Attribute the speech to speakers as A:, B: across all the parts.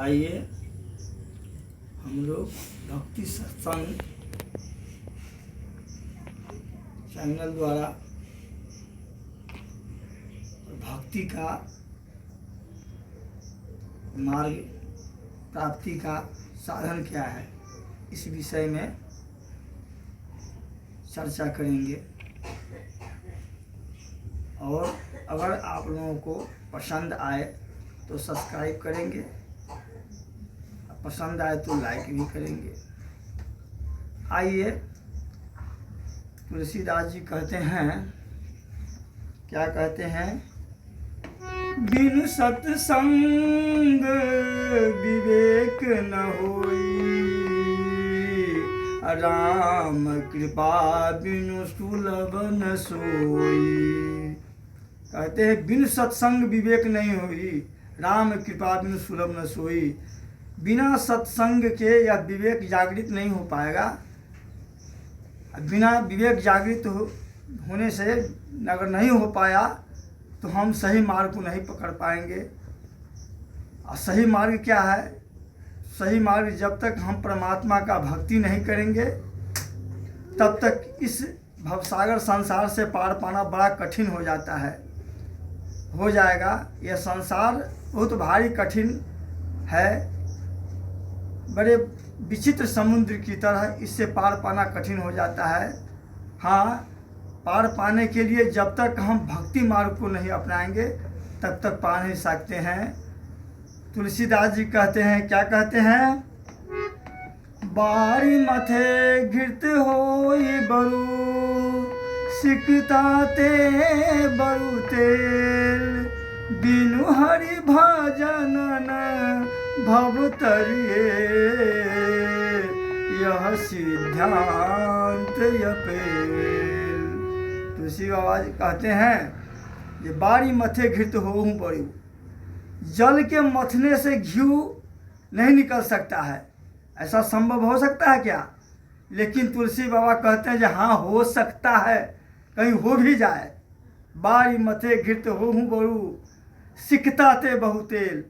A: आइए हम लोग भक्ति सत्संग चैनल द्वारा भक्ति का मार्ग प्राप्ति का साधन क्या है, इस विषय में चर्चा करेंगे। और अगर आप लोगों को पसंद आए तो सब्सक्राइब करेंगे, पसंद आए तो लाइक भी करेंगे। आइए, तुलसीदास जी कहते हैं, क्या कहते हैं? बिन सत्संग विवेक न होई, राम कृपा बिनु सुलभ न सोई। कहते हैं बिन सत्संग विवेक नहीं होई, राम कृपा बिनु सुलभ न सोई। बिना सत्संग के या विवेक जागृत नहीं हो पाएगा। बिना विवेक जागृत होने से अगर नहीं हो पाया तो हम सही मार्ग को नहीं पकड़ पाएंगे। और सही मार्ग क्या है? सही मार्ग जब तक हम परमात्मा का भक्ति नहीं करेंगे तब तक इस भवसागर संसार से पार पाना बड़ा कठिन हो जाता है, हो जाएगा। यह संसार बहुत भारी कठिन है, बड़े विचित्र समुद्र की तरह, इससे पार पाना कठिन हो जाता है। हाँ, पार पाने के लिए जब तक हम भक्ति मार्ग को नहीं अपनाएंगे तब तक पा नहीं सकते हैं। तुलसीदास जी कहते हैं, क्या कहते हैं? बारी मथे घृत होई बरु, सिकताते बरु तेल, बिनु हरि भजन न भव तरिए, यह सिद्धांत यपेल। तुलसी बाबा जी कहते हैं, ये बारी मथे घृत होऊं बरु, जल के मथने से घी नहीं निकल सकता है। ऐसा संभव हो सकता है क्या? लेकिन तुलसी बाबा कहते हैं कि हाँ, हो सकता है, कहीं हो भी जाए। बारी मथे घृत होऊं बरु, सिकताते बहु तेल।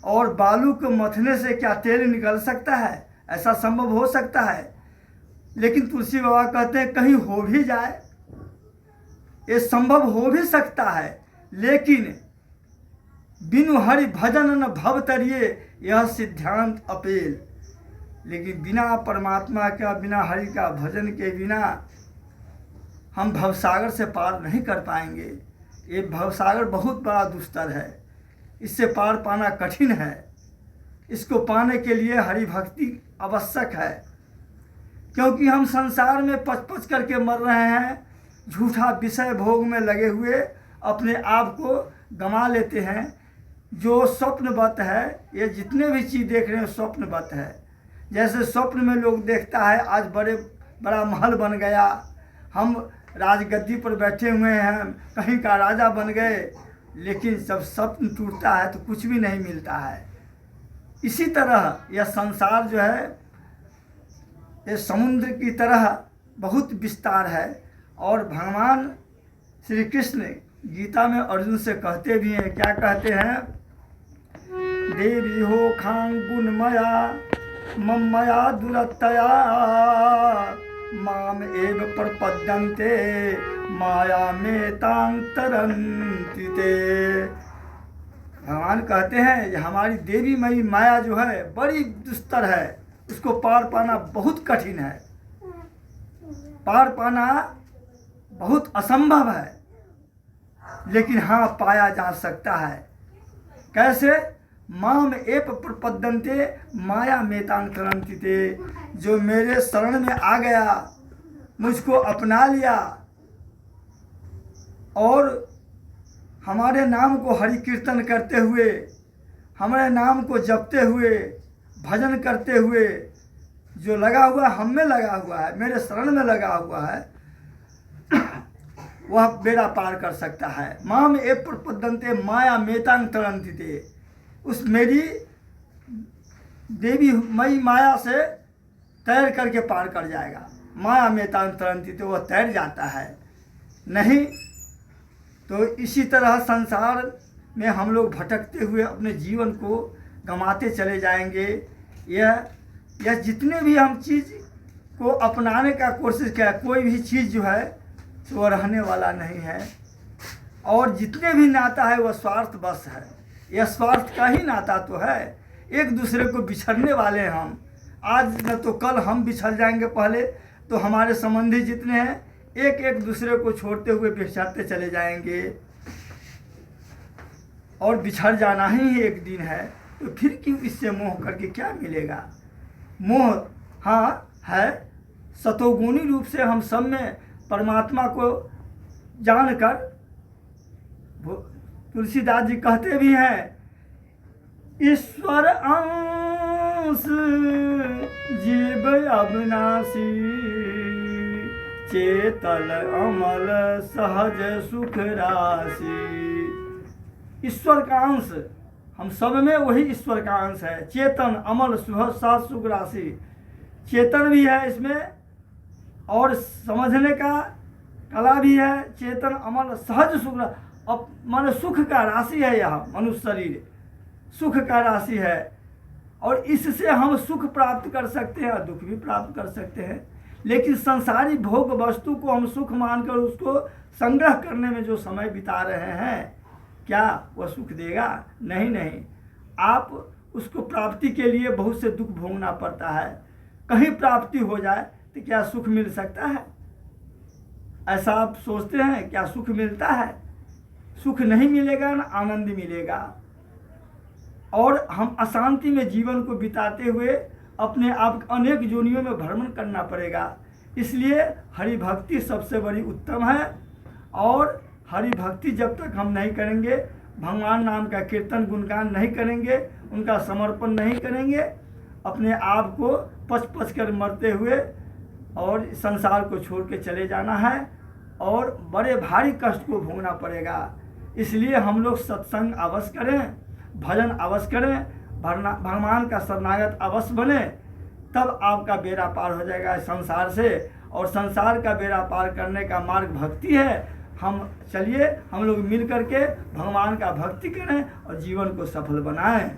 A: और बालू के मथने से क्या तेल निकल सकता है? ऐसा संभव हो सकता है। लेकिन तुलसी बाबा कहते हैं कहीं हो भी जाए, ये संभव हो भी सकता है। लेकिन बिनु हरि भजन न भव तरिए, यह सिद्धांत अपेल। लेकिन बिना परमात्मा का, बिना हरि का भजन के बिना हम भवसागर से पार नहीं कर पाएंगे। ये भवसागर बहुत बड़ा दुस्तर है, इससे पार पाना कठिन है। इसको पाने के लिए हरि भक्ति आवश्यक है, क्योंकि हम संसार में पच पच करके मर रहे हैं। झूठा विषय भोग में लगे हुए अपने आप को गंवा लेते हैं। जो स्वप्नवत है, ये जितने भी चीज़ देख रहे हैं स्वप्नवत है। जैसे स्वप्न में लोग देखता है आज बड़ा महल बन गया, हम राजगद्दी पर बैठे हुए हैं, कहीं का राजा बन गए, लेकिन जब स्वप्न टूटता है तो कुछ भी नहीं मिलता है। इसी तरह यह संसार जो है, ये समुद्र की तरह बहुत विस्तार है। और भगवान श्री कृष्ण गीता में अर्जुन से कहते भी हैं, क्या कहते हैं? देवी हो खांग गुणमया ममया दुरतया, माम एव प्रपद्यन्ते माया में तांग तरन्ति ते। भगवान कहते हैं कि हमारी देवी मई माया जो है बड़ी दुस्तर है, उसको पार पाना बहुत कठिन है, पार पाना बहुत असंभव है। लेकिन हाँ, पाया जा सकता है। कैसे? माम एप प्रपद्यन्ते माया मेतांग तरन्ति ते। जो मेरे शरण में आ गया, मुझको अपना लिया और हमारे नाम को हरि कीर्तन करते हुए, हमारे नाम को जपते हुए, भजन करते हुए जो लगा हुआ, हम में लगा हुआ है, मेरे शरण में लगा हुआ है, वह बेड़ा पार कर सकता है। माम ए प्रपद्यन्ते माया मेतांग तरन्ति ते। उस मेरी देवी मई माया से तैर करके पार कर जाएगा। माया मेतांग तरन्ति ते, वह तैर जाता है। नहीं तो इसी तरह संसार में हम लोग भटकते हुए अपने जीवन को गंवाते चले जाएंगे। यह जितने भी हम चीज़ को अपनाने का कोशिश किया, कोई भी चीज़ जो है वो रहने वाला नहीं है। और जितने भी नाता है वह स्वार्थ बस है। यह स्वार्थ का ही नाता तो है। एक दूसरे को बिछड़ने वाले हैं हम। आज न तो कल हम बिछड़ जाएंगे। पहले तो हमारे संबंधी जितने हैं एक एक दूसरे को छोड़ते हुए बिछड़ते चले जाएंगे और बिछड़ जाना ही एक दिन है। तो फिर क्यों इससे मोह करके क्या मिलेगा? मोह हाँ है, सतोगुणी रूप से हम सब में परमात्मा को जानकर, तुलसीदास जी कहते भी हैं, ईश्वर अंश जीव अविनाशी, चेतन अमल सहज सुख राशि। ईश्वर का अंश हम सब में, वही ईश्वर का अंश है। चेतन अमल सहज सुख राशि, चेतन भी है इसमें और समझने का कला भी है। चेतन अमल सहज सुख, अब माने सुख का राशि है। यह मनुष्य शरीर सुख का राशि है और इससे हम सुख प्राप्त कर सकते हैं और दुख भी प्राप्त कर सकते हैं। लेकिन संसारी भोग वस्तु को हम सुख मानकर उसको संग्रह करने में जो समय बिता रहे हैं, क्या वह सुख देगा? नहीं नहीं। आप उसको प्राप्ति के लिए बहुत से दुख भोगना पड़ता है। कहीं प्राप्ति हो जाए तो क्या सुख मिल सकता है? ऐसा आप सोचते हैं? क्या सुख मिलता है? सुख नहीं मिलेगा, ना आनंद मिलेगा। और हम अशांति में जीवन को बिताते हुए अपने आप अनेक योनियों में भ्रमण करना पड़ेगा। इसलिए हरि भक्ति सबसे बड़ी उत्तम है। और हरि भक्ति जब तक हम नहीं करेंगे, भगवान नाम का कीर्तन गुणगान नहीं करेंगे, उनका समर्पण नहीं करेंगे, अपने आप को पच पच कर मरते हुए और संसार को छोड़ के चले जाना है और बड़े भारी कष्ट को भोगना पड़ेगा। इसलिए हम लोग सत्संग अवश्य करें, भजन अवश्य करें, भगवान का शरणागत अवश्य बने, तब आपका बेड़ा पार हो जाएगा संसार से। और संसार का बेड़ा पार करने का मार्ग भक्ति है। चलिए हम लोग मिल करके भगवान का भक्ति करें और जीवन को सफल बनाएं।